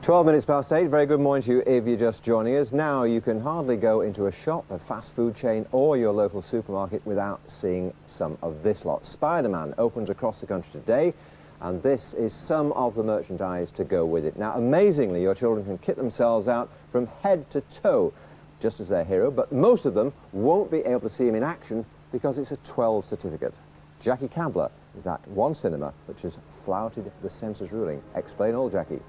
12 minutes past 8, very good morning to you if you're just joining us. Now you can hardly go into a shop, a fast food chain or your local supermarket without seeing some of this lot. Spiderman opens across the country today, and this is some of the merchandise to go with it. Now amazingly, your children can kit themselves out from head to toe just as their hero, but most of them won't be able to see him in action because it's a 12 certificate. Jackie Cabler is at one cinema which has flouted the census ruling. Explain all, Jackie.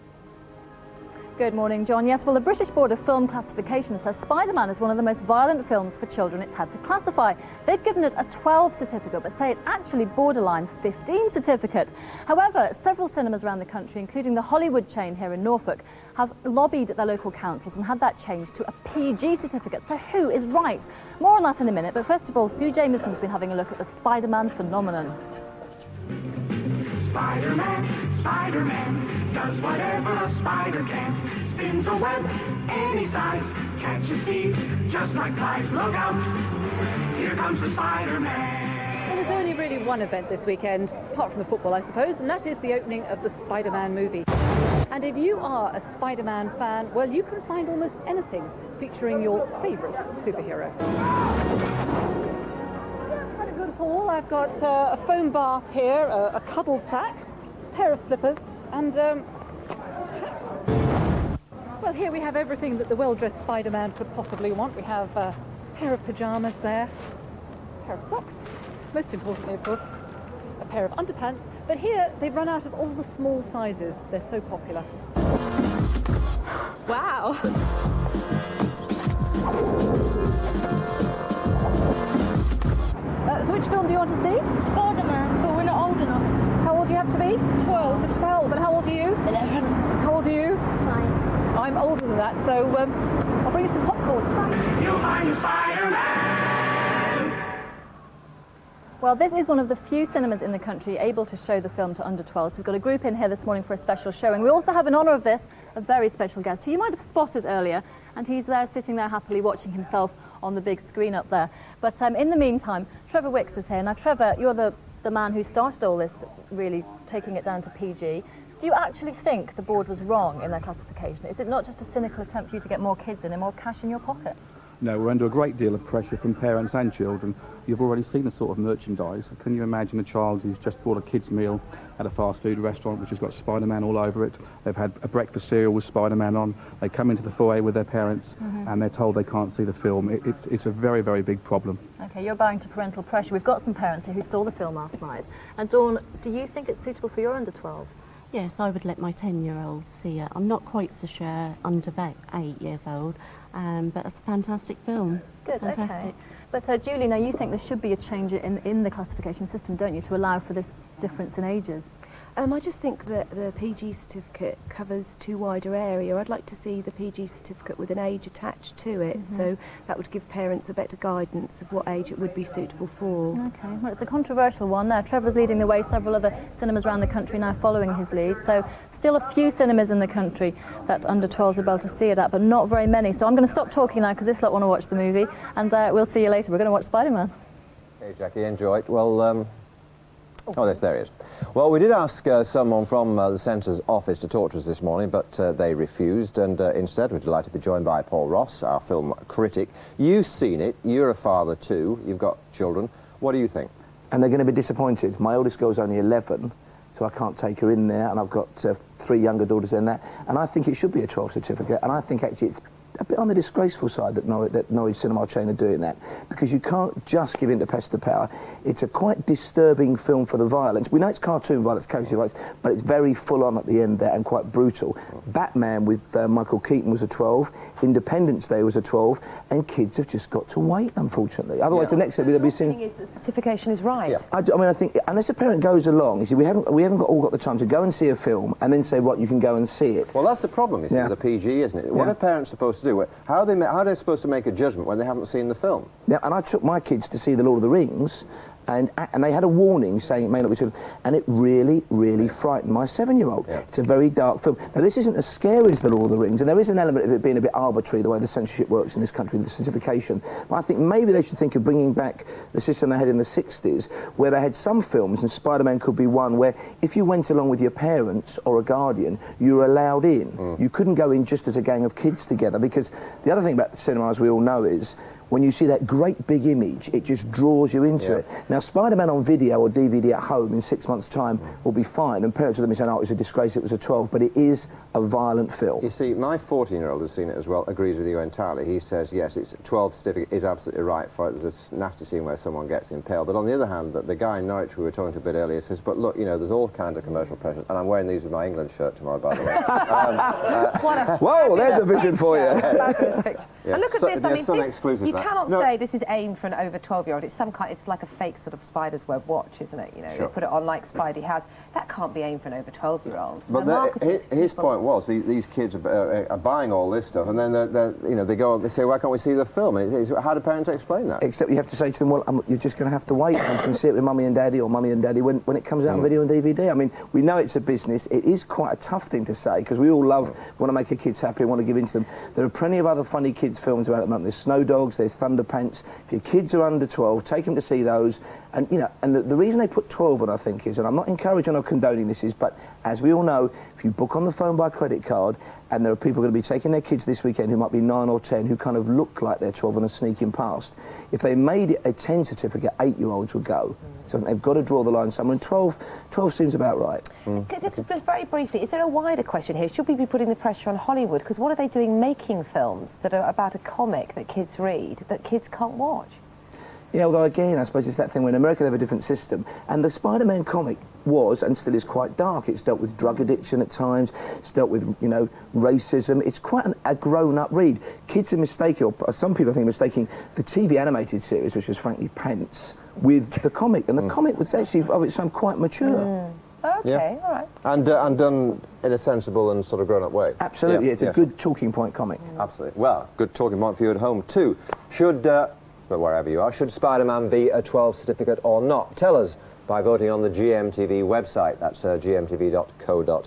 Good morning, John. Yes, well, the British Board of Film Classification says Spiderman is one of the most violent films for children it's had to classify. They've given it a 12 certificate, but say it's actually borderline 15 certificate. However, several cinemas around the country, including the Hollywood chain here in Norfolk, have lobbied their local councils and had that changed to a PG certificate. So who is right? More on that in a minute, but first of all, Sue Jamison's been having a look at the Spiderman phenomenon. Spiderman, Spiderman, does whatever a spider can. Spins a web any size, catches thieves just like flies. Look out, here comes the Spider-Man. Well, there's only really one event this weekend, apart from the football, I suppose, and that is the opening of the Spider-Man movie. And if you are a Spider-Man fan, well, you can find almost anything featuring your favourite superhero. Quite a good haul. I've got a foam bath here, a cuddle sack, a pair of slippers, and well, here we have everything that the well-dressed Spider-Man could possibly want. We have a pair of pyjamas there, a pair of socks, most importantly, of course, a pair of underpants. But here, they've run out of all the small sizes. They're so popular. Wow! So which film do you want to see? Spiderman, but we're not old enough. How old do you have to be? 12. So 12, and how old are you? 11. How old are you? 9. I'm older than that, so I'll bring you some popcorn. You'll find the Spider-Man. Well, this is one of the few cinemas in the country able to show the film to under 12. So we've got a group in here this morning for a special showing. We also have, in honour of this, a very special guest who you might have spotted earlier, and he's there sitting there happily watching himself on the big screen up there. But in the meantime, Trevor Wicks is here. Now, Trevor, you're the man who started all this, really taking it down to PG. Do you actually think the board was wrong in their classification? Is it not just a cynical attempt for you to get more kids in and more cash in your pocket? No, we're under a great deal of pressure from parents and children. You've already seen the sort of merchandise. Can you imagine a child who's just bought a kid's meal at a fast food restaurant which has got Spider-Man all over it? They've had a breakfast cereal with Spider-Man on. They come into the foyer with their parents and they're told they can't see the film. It's a very, very big problem. OK, you're bowing to parental pressure. We've got some parents here who saw the film last night. And Dawn, do you think it's suitable for your under 12s? Yes, I would let my 10-year-old see it. I'm not quite so sure under 8 years old, but it's a fantastic film. Good, fantastic. OK. But Julie, now you think there should be a change in the classification system, don't you, to allow for this difference in ages? I just think that the PG certificate covers too wide an area. I'd like to see the PG certificate with an age attached to it, so that would give parents a better guidance of what age it would be suitable for. OK, well, it's a controversial one now. Trevor's leading the way, several other cinemas around the country now following his lead. So still a few cinemas in the country that under 12s are able to see it at, but not very many. So I'm going to stop talking now because this lot want to watch the movie, and we'll see you later. We're going to watch Spider-Man. Okay, Jackie, enjoy it. Well, oh, yes, there he is. Well, we did ask someone from the Centre's office to talk to us this morning, but they refused, and instead we're delighted to be joined by Paul Ross, our film critic. You've seen it, you're a father too, you've got children. What do you think? And they're going to be disappointed. My oldest girl's only 11, so I can't take her in there, and I've got 3 younger daughters in there, and I think it should be a 12 certificate, and I think actually it's a bit on the disgraceful side that Norwich cinema chain are doing that, because you can't just give in to pest the power. It's a quite disturbing film for the violence. We know it's cartoon violence, character violence, but it's very full on at the end there and quite brutal. Batman with Michael Keaton was a 12, Independence Day was a 12, and kids have just got to wait, unfortunately. Otherwise, the next thing they'll be seeing. The thing is that certification is right. Yeah. I mean, I think unless a parent goes along, you see, we haven't all got the time to go and see a film and then say, "What, you can go and see it." Well, that's the problem, you see, with the PG, isn't it? What are parents supposed to do? How are they supposed to make a judgment when they haven't seen the film? Yeah, and I took my kids to see The Lord of the Rings, and they had a warning saying it may not be suitable, and it really, really frightened my 7-year-old. Yeah. It's a very dark film. Now, this isn't as scary as The Lord of the Rings, and there is an element of it being a bit arbitrary, the way the censorship works in this country, the certification. But I think maybe they should think of bringing back the system they had in the 60s, where they had some films, and Spider-Man could be one, where if you went along with your parents or a guardian, you were allowed in. You couldn't go in just as a gang of kids together, because the other thing about the cinema, as we all know, is when you see that great big image, it just draws you into it. Now, Spider-Man on video or DVD at home in 6 months' time will be fine, and parents will be saying, oh, it was a disgrace, it was a 12, but it is a violent film. You see, my 14-year-old has seen it as well, agrees with you entirely. He says, yes, it's 12 certificate is absolutely right for it. There's a nasty scene where someone gets impaled. But on the other hand, the guy in Norwich we were talking to a bit earlier says, but look, you know, there's all kinds of commercial pressures, and I'm wearing these with my England shirt tomorrow, by the way. Whoa, there's a vision for you. Fabulous picture. Yes. And look at this, I mean, this, you cannot No. say this is aimed for an over 12-year-old. It's some kind, it's like a fake sort of Spider's Web watch, isn't it? You know, they put it on like Spidey has. That can't be aimed for an over 12-year-old. But his point was, these kids are buying all this stuff, and then you know, they say, why can't we see the film? How do parents explain that? Except you have to say to them, well, you're just going to have to wait and can see it with mummy and daddy, or mummy and daddy when it comes out on video and DVD. I mean, we know it's a business. It is quite a tough thing to say, because we all love, want to make our kids happy, want to give in to them. There are plenty of other funny kids films about at the moment. There's Snow Dogs, there's Thunderpants. If your kids are under 12, take them to see those. And, you know, and the reason they put 12 on, I think, is, and I'm not encouraging or condoning this, is, but as we all know, if you book on the phone by credit card, and there are people going to be taking their kids this weekend who might be 9 or 10 who kind of look like they're 12 and are sneaking past. If they made it a 10 certificate, 8-year-olds would go. So they've got to draw the line somewhere, and 12 seems about right. Just very briefly, is there a wider question here? Should we be putting the pressure on Hollywood? Because what are they doing making films that are about a comic that kids read, that kids can't watch? Yeah, although again, I suppose it's that thing when in America they have a different system. And the Spider-Man comic was, and still is, quite dark. It's dealt with drug addiction at times, it's dealt with, you know, racism. It's quite a grown-up read. Kids are mistaking, or some people I think are mistaking, the TV animated series, which was frankly pants, with the comic. And the comic was actually, of its own, quite mature. Okay, all right. And done in a sensible and sort of grown-up way. Absolutely, it's a good talking point comic. Absolutely. Well, good talking point for you at home, too. Should, but wherever you are, should Spider-Man be a 12 certificate or not? Tell us by voting on the GMTV website. That's gmtv.co.uk.